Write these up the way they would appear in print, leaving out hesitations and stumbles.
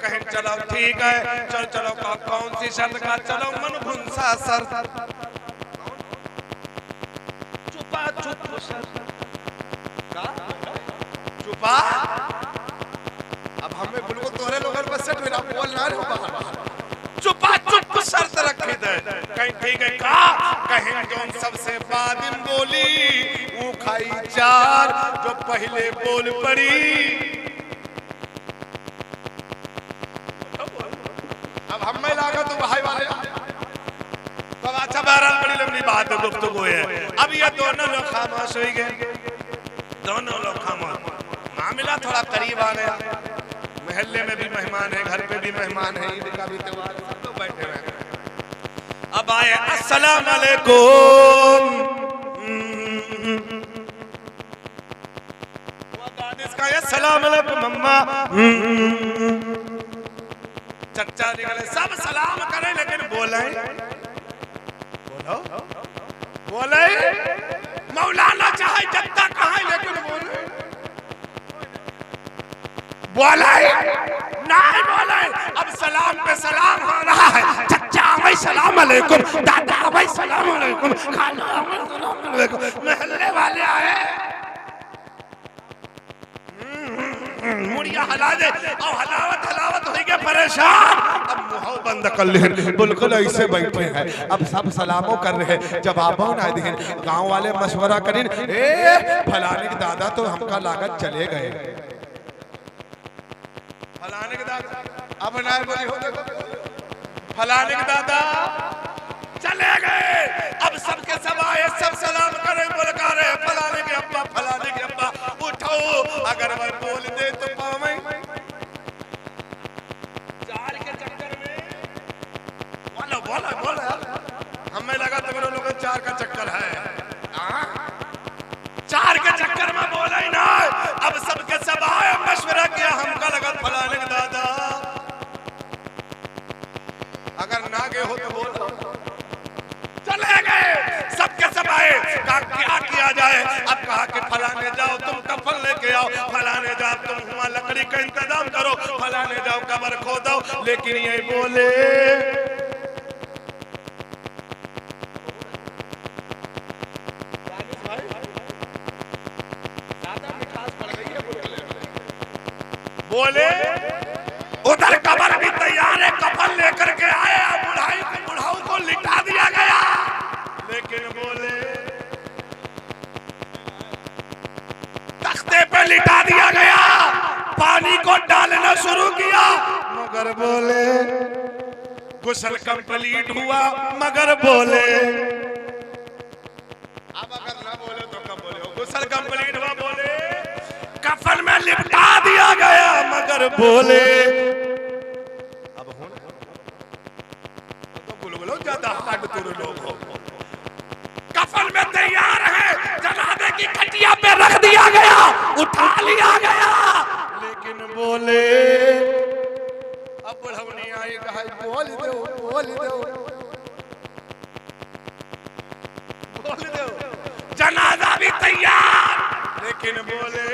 कहें चलो ठीक है, चलो चलो कौन सी शर्त का? चलो मन भुनसा सर चुपा चुप चुपा। अब हमें बिल्कुल तोरे लोगों पर सेट हुआ बोलना रे चुपा चुप शर्त रखी दे। कहीं ठीक है का? कहीं जो सबसे बादिम बोली वो खाई चार जो पहले बोल पड़ी। अब हमें लागा तो भाई वाले तो अच्छा बहरहाल बड़ी लंबी बात है, गुफ्तगू है। अब ये दोनों लोग खामोश हो गए, दोनों लोग खामोश। मामला थोड़ा करीब आ गया, महल्ले में भी मेहमान है, घर पे भी मेहमान है, ईद का भी त्योहार, सब लोग बैठे हुए हैं। अब आए अस्सलाम वालेकुम, इसका अस्सलाम वालेकुम मम्मा, चचा निकले, सब सलाम करें लेकिन बोले बोलो बोले मौलाना चाहे जत्ता कहाँ लेकिन बोले बोले नहीं बोले। अब सलाम पे सलाम हो रहा है, चचा भाई सलाम अलैकुम, दादा भाई सलाम अलैकुम, खाला भाई सलाम अलैकुम। महल्ले वाले आए मुड़िया हला दे और हलावत हलावत हो गए परेशान। अब मुंह बंद कर ले, बिल्कुल ऐसे बैठे हैं। अब सब सलामों कर रहे हैं, जवाबों ना दें। गांव वाले मशवरा करें, ए फलाने के दादा तो हमका लागत चले गए, फलाने के दादा अब ना बोली हो देखो फलाने के दादा चले गए। अब सबके सब आए, सब सलाम करे, बोलका रहे फलाने के अब्बा फलाने के अब्बा उठो, अगर वह बोल दे तो पावे चार के चक्कर में बोलो बोलो बोलो। हमें लगा तुम्हारे लोगों चार का चक्कर है, चार के चक्कर में बोला ही ना। अब सबके सब आए, मशवरा किया, हमका लगा फलाने के दादा, अगर ना गए हो तो बोलो। चले गए, सबके सब आए, कहा क्या किया जाए? अब कहा कि फलाने जाओ तुम कफन लेके आओ, फलाने जाओ तुम हुआ लकड़ी का इंतजाम करो, फलाने जाओ कब्र खोदो। लेकिन ये बोले बोले उधर कब्र भी तैयार है, कफन लेकर के आए, बुढ़ाऊ को लिटा दिया गया। लेकिन बोले तख्ते पे लिटा दिया गया, पानी को डालना शुरू किया, मगर बोले गुस्ल कंप्लीट हुआ, मगर बोले अब अगर ना बोले तो कब बोले? गुस्ल कंप्लीट हुआ, बोले कफन में लिपटा दिया गया, मगर बोले अब हो तो गुलगुलो ज्यादा हार्ड तुर लोग हो। कफन में तैयार है, जनाजे की खटिया पे रख दिया गया, उठा लिया गया, लेकिन बोले अब बुढ़वनी आई, कहा बोल दो बोल दो बोल दो। जनाजा भी तैयार, लेकिन बोले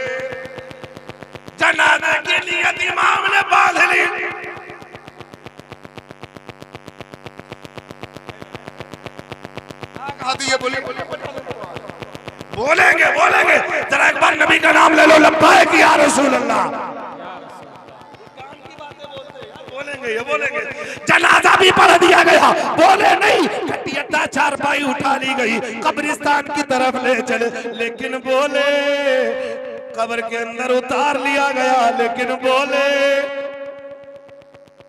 जनाजे के लिए इमाम ने बांध ली। बोलेंगे बोलेंगे, जरा एक बार नबी का नाम ले लो, लब्बैक या रसूल अल्लाह। बोलेंगे ये बोलेंगे। जनाजा भी पढ़ दिया गया, बोले नहीं, खटिया चारपाई उठा ली गई, कब्रिस्तान की तरफ ले चले, लेकिन बोले कब्र के अंदर उतार लिया गया, लेकिन बोले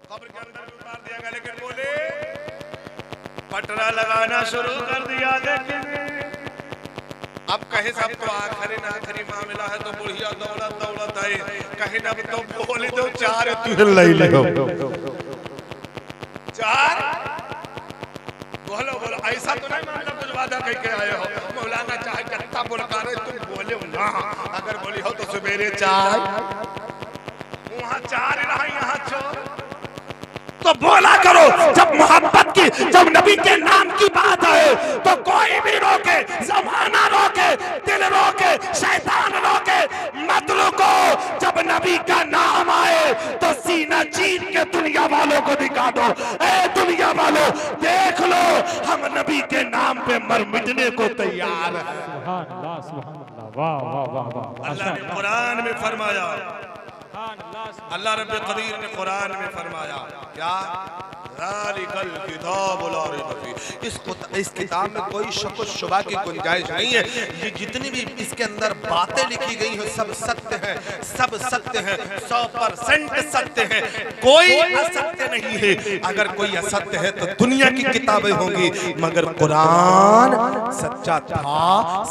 कब्र के अंदर उतार दिया गया, लेकिन बोले पटरा लगाना शुरू कर दिया। लेकिन अब कहीं सब तो आखिरी ना आखिरी मामला है, तो बुढ़िया दौलत दौलत है, कहीं ना तो बोले तो चार तू ले लो चार बोलो बोलो। ऐसा तो नहीं मामला कुछ वादा कह के आए हो, मौलाना चाहे कत्ता बोलका रहे तुम बोले ना, अगर बोली हो तो सवेरे चार, वहां चार रहा यहाँ चोर, तो बोला करो। जब मोहब्बत की, जब नबी के नाम की बात आए तो कोई भी रोके, जमाना रोके, दिल रोके, शैतान रोके, मत रुको। जब नबी का नाम आए तो सीने सीना चीर के दुनिया वालों को दिखा दो, ए दुनिया वालों देख लो, हम नबी के नाम पे मर मिटने को तैयार है। सुभान अल्लाह, सुभान अल्लाह, वाह वाह वाह वाह। अल्लाह ने कुरान में फरमाया, अल्लाह रब्बे कदीर ने कुरान में फरमाया क्या, ज़ालिकल किताबुल ला रैब फीह, इस किताब में कोई शक व शुबा की गुंजाइश नहीं है। ये जितनी भी इसके अंदर बातें लिखी गई हैं सब सत्य है, सब सत्य है, 100% सत्य है, कोई असत्य नहीं है। अगर कोई असत्य है तो दुनिया की किताबें होंगी, मगर कुरान सच्चा था,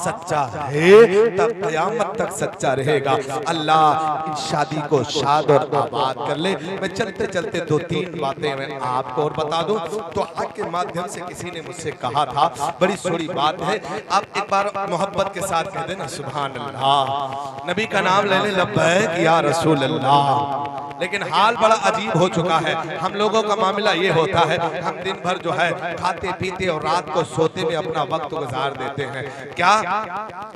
सच्चा है, तब क़यामत तक सच्चा रहेगा। अल्लाह इस शादी को शाद और आबाद कर ले। मैं चलते चलते 2-3 बातें मैं आपको और बता दूं। तो हक के माध्यम से किसी ने मुझसे कहा था, बड़ी थोड़ी बात है, आप एक बार मोहब्बत के साथ कह देना सुभान अल्लाह, नबी का नाम ले ले, लब्बैक या रसूल अल्लाह। लेकिन हाल बड़ा अजीब हो चुका है। हम लोगों का मामला ये होता है, हम दिन भर जो है खाते पीते और रात को सोते में अपना वक्त गुजार देते हैं। क्या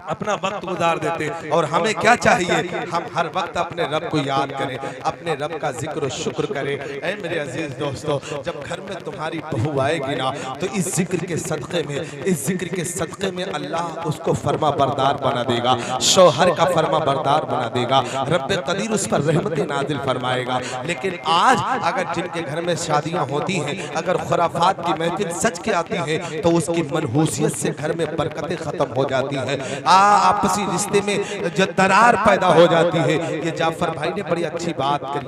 अपना वक्त गुजार देते हैं। और हमें क्या चाहिए, हम हर वक्त अपने रब को याद करें, अपने रब का जिक्र शुक्र करें। ऐ मेरे अजीज दोस्तों, जब घर में तुम्हारी बहू आएगी ना, तो इस जिक्र के सदक़े में, इस जिक्र के सदक़े में अल्लाह उसको फरमा बरदार बना देगा, शौहर का फरमा बरदार बना देगा, रब्बे कदीर उस पर रहमतें नाज़िल फरमाएगा। लेकिन आज अगर जिनके घर में शादियां होती हैं, अगर खुराफात की महफिल सच के आती है, तो उसकी मनहूसियत से घर में बरकतें खत्म हो जाती हैं, आपसी रिश्ते में जो दरार पैदा हो जाती है। ये जाफर भाई ने बड़ी अच्छी बात की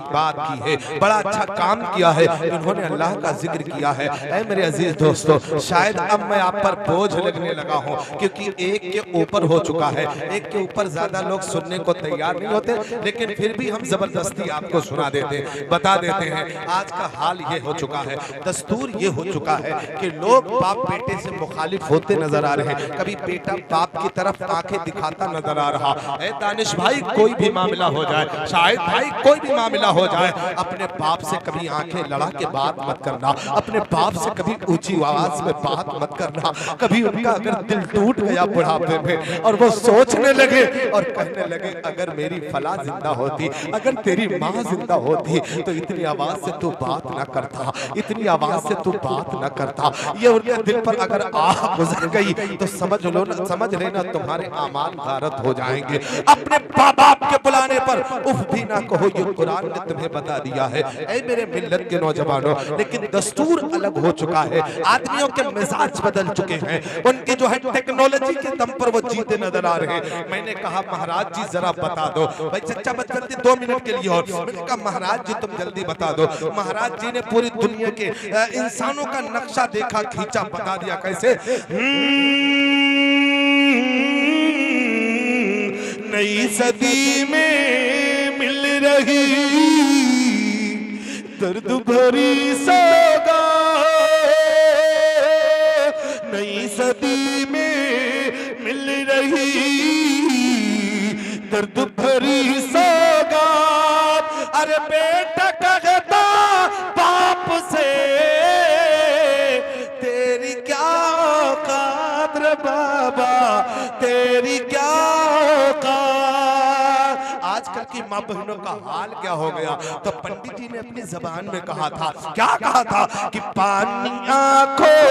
है, बड़ा अच्छा काम किया है, इन्होंने अल्लाह का जिक्र किया है। ऐ मेरे अजीज दोस्तों, शायद अब मैं आप पर बोझ लगने लगा हूँ, क्योंकि एक के ऊपर हो चुका है, एक के ऊपर ज्यादा लोग सुनने को तैयार नहीं होते, लेकिन फिर भी हम जबरदस्ती आपको सुना देते हैं, बता देते हैं। आज का हाल ये हो चुका है, दस्तूर ये हो चुका है कि लोग बाप बेटे से मुखालिफ होते नजर आ रहे हैं। कभी बेटा बाप की तरफ आंखें दिखाता नजर आ रहा है। दानिश भाई, कोई भी मामला हो जाए, शाहिद भाई, कोई भी मामला हो जाए, अपने बाप से कभी आंखें लड़ा के बात मत करना, अपने बाप से कभी ऊंची आवाज में बात मत करना। कभी उनका अगर दिल टूट गया बुढ़ापे में और वो सोचने लगे और कहने लगे, अगर मेरी फला जिंदा होती, अगर तेरी माँ जिंदा होती, तो इतनी आवाज से तू बात ना करता, इतनी आवाज से तू बात ना करता। ये उनके दिल पर अगर आह गुजर गई तो समझ लेना तुम्हारे आमाल गारत हो जाएंगे। अपने बाप के बुलाने पर उफ भी ना कहो, ये कुरान ने तुम्हें बता दिया है। ऐ मेरे मिल्लत के नौजवानों, लेकिन दस्तूर अलग हो चुका है, आदमियों के मिजाज बदल चुके हैं, उनके जो है टेक्नोलॉजी के दम पर वो जीते नजर आ रहे हैं। मैंने कहा महाराज जी जरा बता दो, भाई चच्चा बस जल्दी 2 मिनट के लिए, और मैंने कहा महाराज जी तुम जल्दी बता दो। महाराज जी ने पूरी दुनिया के इंसानों का नक्शा देखा, खींचा, बता दिया कैसे। नई सदी में मिल रही दर्द भरी सौगात, नई सदी में मिल रही दर्द भरी सौगात। अरे बेटा कहता बाप से, तेरी क्या औकात रे बाबा, तेरी क्या आजकल की माँ बहनों का हाल क्या हो गया। तो पंडित जी ने अपनी जबान में कहा था, क्या कहा था कि पानी आंखों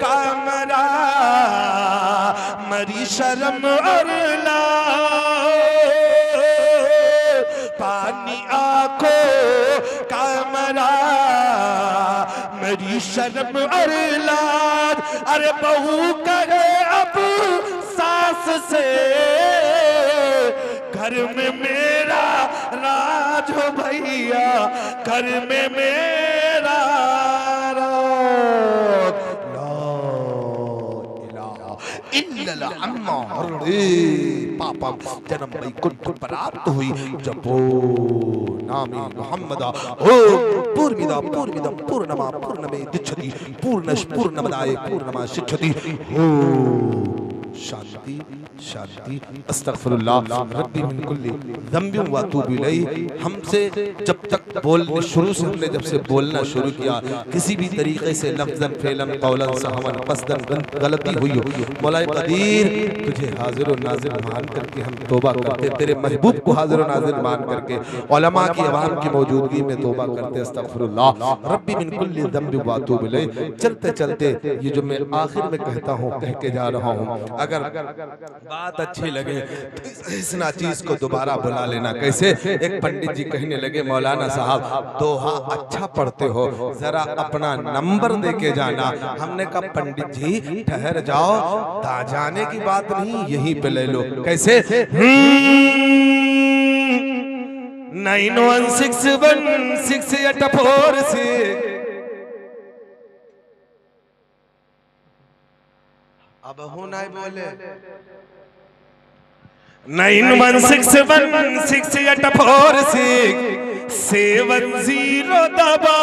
का मरा, मरी शर्म और लाज, पानी आंखों का मरा, मरी शर्म और लाज। अरे बहू कहे अब सास से, घर में मेरा राज हो भैया, घर में मेरा राज। ला इलाहा अम्मा पापम जन्म वैकुंठ प्राप्त हुई, जपो नामे मुहम्मद ओम पूर्णमिदं पूर्णमा पूर्णमेवावशिष्यति पूर्णश पूर्णमदाय पूर्णमेवावशिष्यति। शांति शांति। अस्तगफिरुल्लाह रब्बी मिन कुल्ली ज़ंबिन व अतूबु इलैहि। हमसे जब तक बोलने शुरू से हमने जब से बोलना शुरू किया, किसी भी तरीके से लफ्ज़न फ़ेलन क़ौलन सहवन क़स्दन गलती हुई हो, मौला कदीर तुझे हाज़िर व नाज़िर मान करके हम तौबा करते, तेरे महबूब को हाज़िर व नाज़िर मान करके उलमा की आवाम की मौजूदगी में तौबा करते। अस्तगफिरुल्लाह रब्बी मिन कुल्ली ज़ंबिन व अतूबु इलैहि। चलते चलते ये जो मैं आखिर में कहता हूँ, कह के जा रहा हूँ, अगर बात अच्छी लगे तो इस नाचीज को दोबारा बुला लेना। कैसे? एक पंडित जी कहने लगे, मौलाना साहब दोहा अच्छा पढ़ते हो, जरा अपना नंबर दे के जाना। हमने कहा पंडित जी ठहर जाओ, जाने की बात नहीं, यहीं पे ले लो। कैसे? 91616846। अब हो नहीं बोले 9161684670 दबा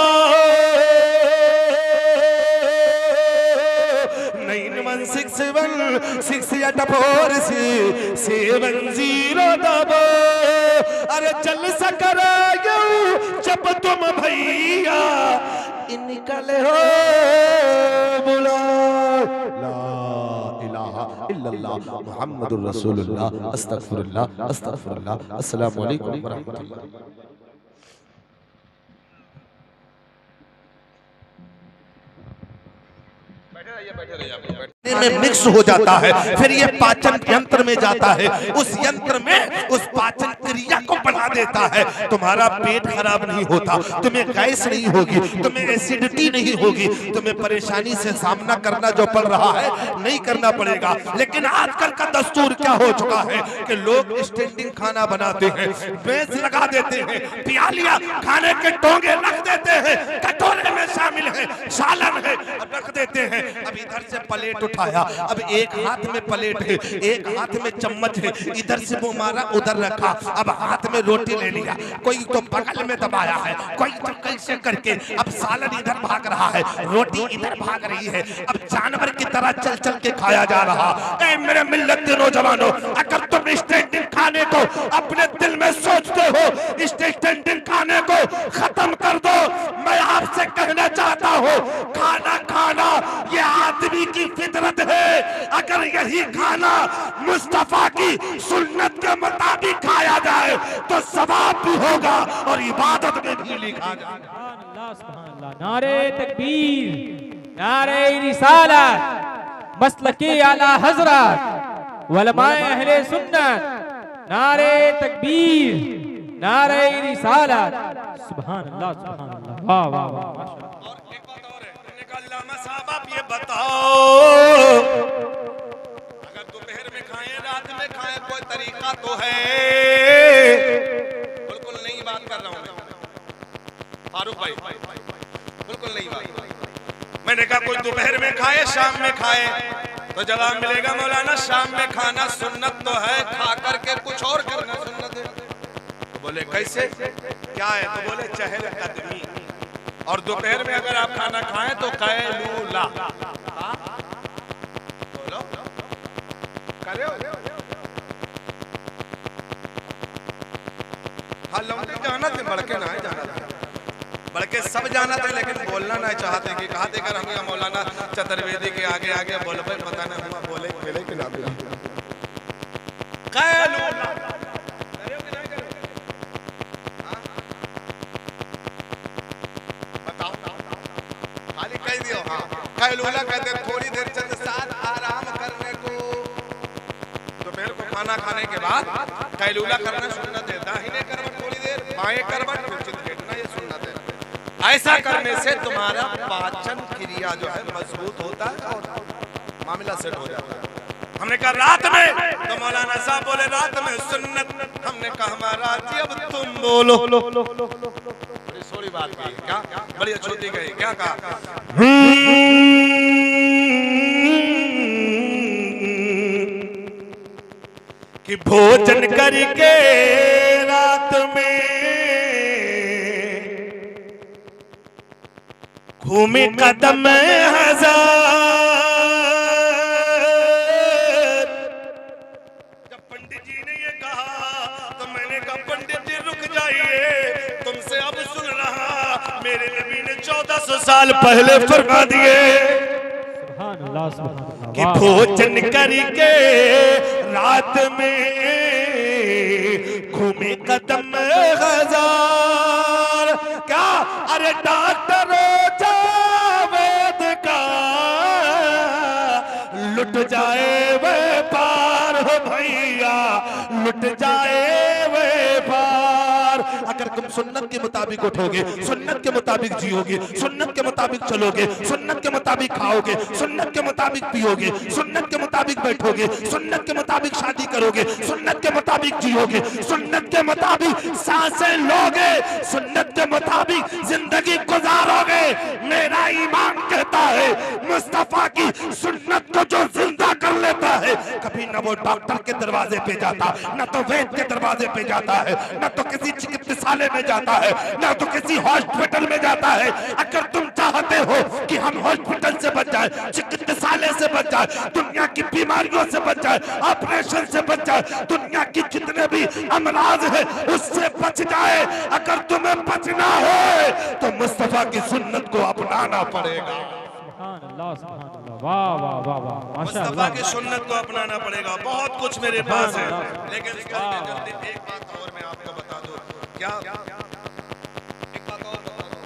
9161684670 दबा। अरे चल सकरा जब तुम भैया निकले हो बुला इल्लल्लाह मुहम्मदुर रसूलुल्लाह। अस्तगफिरुल्लाह अस्तगफिरुल्लाह। अस्सलामु अलैकुम व रहमतुल्लाह। में मिक्स हो जाता है, फिर ये पाचन यंत्र में जाता है, उस यंत्र में उस पाचन क्रिया को बढ़ा देता है। तुम्हारा पेट खराब नहीं होता, तुम्हें गैस नहीं होगी, तुम्हें एसिडिटी नहीं होगी, तुम्हें परेशानी से सामना करना जो पड़ रहा है नहीं करना पड़ेगा। लेकिन आजकल का दस्तूर क्या हो चुका है कि लोग स्टैंडिंग खाना बनाते हैं, बेंच लगा देते हैं, प्यालियां खाने के टोंगे रख देते हैं, कटोरे में शामिल है, सालन है, रख देते हैं। अब इधर से प्लेट उठाया, अब एक हाथ में प्लेट है, एक हाथ में चम्मच है, इधर से वो मारा उधर रखा, अब हाथ में रोटी ले लिया, कोई तो बगल में दबाया है, कोई तो कैसे करके, अब सालन इधर भाग रहा है, रोटी इधर भाग रही है, अब जानवर की तरह चल चल के खाया जा रहा। ऐ मेरे मिल्लत के नौजवानों, अगर तुम स्टैंडिंग खाने को अपने दिल में सोचते हो, स्टैंडिंग खाने को खत्म कर दो। मैं आपसे कहना चाहता हूँ, खाना खाना ये आदमी की फितरत है। अगर यही खाना मुस्तफा की सुन्नत के मुताबिक खाया जाए तो सवाब भी होगा और इबादत में भी लिखा जाएगा। नारे तकबीर, नारे रिसालत, मसलके आला हजरत, उलमाए अहले सुन्नत, नारे तकबीर, नारे रिसालत। सुभान अल्लाह, सुभान अल्लाह, वाह वाह वाह, माशाअल्लाह। और एक बात और है, मैंने कहा अल्लामा साहब आप ये बताओ, अगर दोपहर में खाएं रात में खाएं कोई तरीका तो है? बिल्कुल नई बात कर रहा हूं फारूक भाई, बिल्कुल नई बात। मैंने कहा कोई दोपहर में खाए शाम में खाए, तो जवाब मिलेगा मौलाना शाम में खाना सुन्नत तो है, खा करके कुछ और करना सुन्नत है। तो बोले कैसे, क्या है? तो बोले चहल कदमी, और दोपहर में अगर आप खाना खाएं तो कैलूला। बोलो करे हो? हाँ लौटे जाना थे, बड़के ना जाना था, बड़के सब जाना था, लेकिन बोलना नहीं चाहते कि कहा देकर हम मौलाना चतुर्वेदी के आगे आगे बोल भाई पता नहीं हम बोले खेले कि ना बोले। कैलूला कैलूला कहते थोड़ी देर चंद साथ आराम करने को। दोपहर को खाना खाने के बाद कैलूला करना सुन्नत है। दाहिने करवट थोड़ी देर, बाएं करवट उचित लेटना, ये सुन्नत है। ऐसा करने से तुम्हारा पाचन क्रिया जो है मजबूत होता है और मामला सेट हो जाता है। हमने कहा रात में, तो मौलाना साहब बोले रात में सुन्नत। हमने कहा महाराज जी अब तुम बोलो। थोड़ी बात की क्या, बड़ी छोटी गई क्या कहा? कि भोजन करके रात में घूमे कदम हजार, मेरे नबी ने 1400 साल पहले फरमा दिए सुभान अल्लाह, सुभान अल्लाह। कि वाह, भोजन करके रात में घूमे कदम हजार। क्या अरे डॉक्टर जावेद का लुट जाए वे पार हो भैया, लुट जाए वे पार। अगर तुम सुन्नत के मुताबिक उठोगे, सुन्नत के मुताबिक जियोगे, सुन्नत के मुताबिक चलोगे, सुन्नत के मुताबिक खाओगे, सुन्नत के मुताबिक पियोगे, सुन्नत के मुताबिक बैठोगे, सुन्नत के मुताबिक शादी करोगे, सुन्नत के मुताबिक जियोगे, सुन्नत के मुताबिक सांसें लोगे, सुन्नत के मुताबिक जिंदगी गुजारोगे। मेरा ईमान कहता है मुस्तफा की सुन्नत को जो जिंदा कर लेता है, कभी न वो डॉक्टर के दरवाजे पे जाता, न तो वैद्य के दरवाजे पे जाता है, न तो किसी चिकित्सालय में जाता है, न तो किसी हॉस्पिटल में जाता है। अगर तुम चाहते हो कि हम हॉस्पिटल से बच जाए, चिकित्सालय से बच जाए, दुनिया की बीमारियों से बच जाए, ऑपरेशन से बच जाए, दुनिया की जितने भी अमराज है उससे बच जाए, अगर तुम्हें बचना है तो मुस्तफा की सुन्नत को अपनाना पड़ेगा। सुभान अल्लाह, सुभान अल्लाह। वाह वाह वाह वाह, मुस्तफा माशाअल्लाह। की सुन्नत को अपनाना पड़ेगा। बहुत कुछ मेरे पास है, लेकिन जल्दी एक बात और मैं आपको बता दूं। क्या एक बात और बता दूं,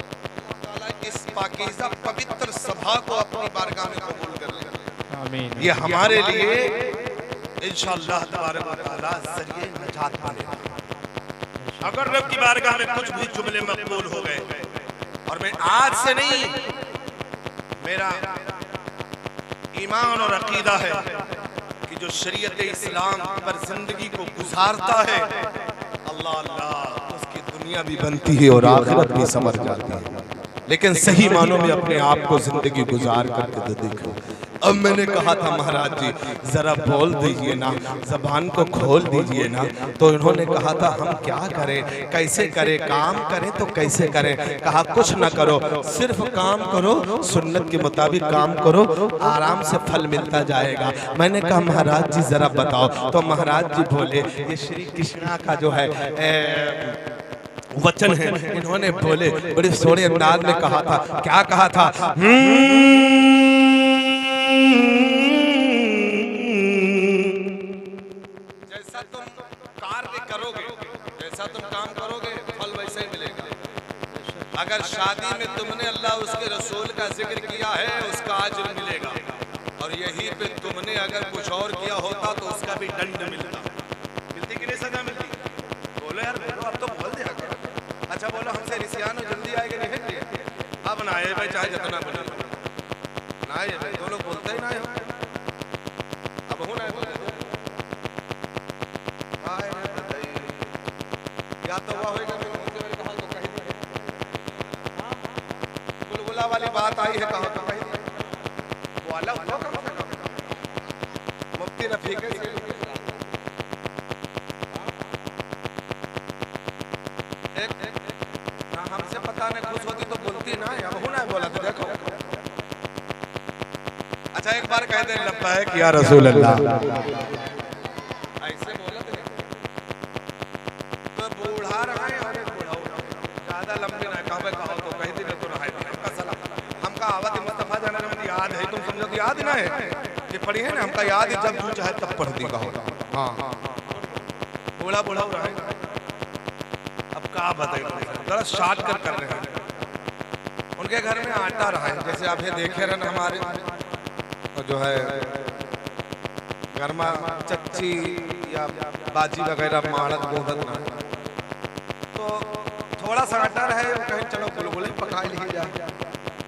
ताला इस पाकीज़ा पवित्र सभा को अपनी बारगाह में कबूल कर ले। आमीन। ये हमारे लिए इंशाअल्लाह तबारक व तआला जरिए नजात बनेगा। अगर रब की बारगाह में कुछ भी जुमले मकबूल हो गए, और मैं आज से नहीं, मेरा ईमान और अकीदा है कि जो शरीयत इस्लाम पर जिंदगी को गुजारता है, अल्लाह अल्लाह उसकी दुनिया भी बनती है और आखिरत भी समझ जाती है। लेकिन सही मानों में अपने आप को जिंदगी गुजार करके तो देखो। अब मैंने कहा था महाराज जी जरा बोल दीजिए ना, जबान को खोल दीजिए ना, तो इन्होंने कहा था हम क्या करें, कैसे करें, काम करें तो कैसे करें। कहा कुछ ना करो, सिर्फ काम करो, सुन्नत के मुताबिक काम करो, आराम से फल मिलता जाएगा। मैंने कहा महाराज जी जरा बताओ, तो महाराज जी बोले ये श्री कृष्णा का जो है वचन है, इन्होंने बोले बड़े सोने अंदाज में कहा था। क्या कहा था? जैसा तुम कार्य करोगे, जैसा तुम काम करोगे, फल वैसे ही मिलेगा। अगर शादी में तुमने अल्लाह उसके रसूल का जिक्र किया है, उसका अजर मिलेगा, और यहीं पे तुमने अगर कुछ और किया होता तो उसका भी दंड मिलता। मिलती कि नहीं सजा मिलती? बोलो यार, बोलो, अब तो बोल दिया। अच्छा बोलो, हमसे रिसियानो जल्दी आएगा नहीं है? अब ना आए भाई, चाहे जितना बोले ना आए भाई, दोनों बोलते ही ना है। अब हो ना बोले या तो हुआ होगा बुलबुला वाली बात आई है, कहा तो कहीं वो अलग हो कम से कम मुफ्ती रफीक हमसे पता नहीं खुश होती तो बोलती ना, अब हो ना बोला तो देखो। अच्छा एक बार कह दे लगता है कि या रसूल अल्लाह, ऐसे बोला तो बूढ़ा रहा है और बूढ़ा ज्यादा लंबी ना कहा तो कह दी तो रहा हमका सलाम, हमका आवत मुस्तफा जाने में याद है, तुम समझो तो याद ना है कि पढ़ी है ना, हमका याद है, जब जो चाहे तब पढ़ दी कहो। हाँ बूढ़ा बूढ़ा रहा है। अब क्या बताइए, जरा शार्ट कर रहे हैं। उनके घर में आटा रहा है, जैसे आप ये देखे रहे ना, हमारे जो है घर में चच्ची या बाजी वगैरह माड़त गोदत ना, तो थोड़ा सा आटा रहे, कहीं चलो गुलगुले पका ली जाए।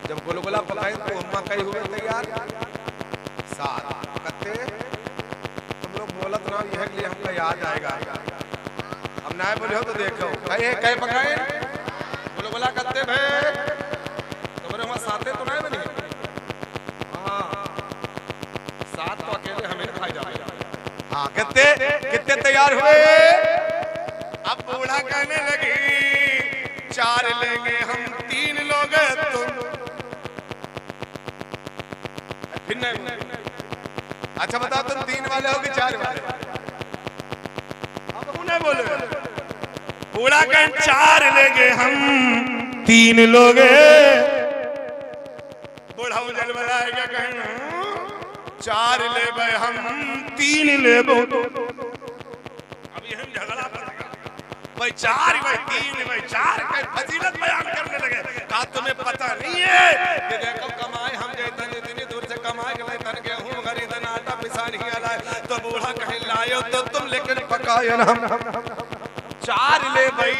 जब गुलगुला पकाए तो अम्मा कहीं हुए तैयार साथ कत्ते, तुम लोग बोलत ना, यह के लिए हमका याद आएगा। अब ना बोले हो तो देखो कहीं पकाए गुलगुला कत्ते भाई, तुम्हारे वहां साथे तो नहीं बनी। साथ तो अकेले हमें खाई जाए। हाँ कितने तैयार हुए? अब बूढ़ा कहने लगी 4 लेंगे हम, 3 लोग तुम। फिर नहीं, अच्छा बताओ तुम 3 वाले हो कि 4 वाले? अब नहीं बोले। बूढ़ा कह 4 लेंगे हम, तीन लोग बूढ़ा उजल बनाएगा कहना 4 ले गए हम 3 ले अभी हम झगड़ा करेगा भाई 4 भाई 3 भाई 4 का फजीलत बयान करने लगे। कहा तुम्हें पता नहीं है कि देखो कमाए हम इतनी दूर से कमाए के तन गेहूं खरीद आटा पिसा नहीं लाए तो बूढ़ा कहीं लाए तो तुम लेकिन पकाए ना 4 ले भाई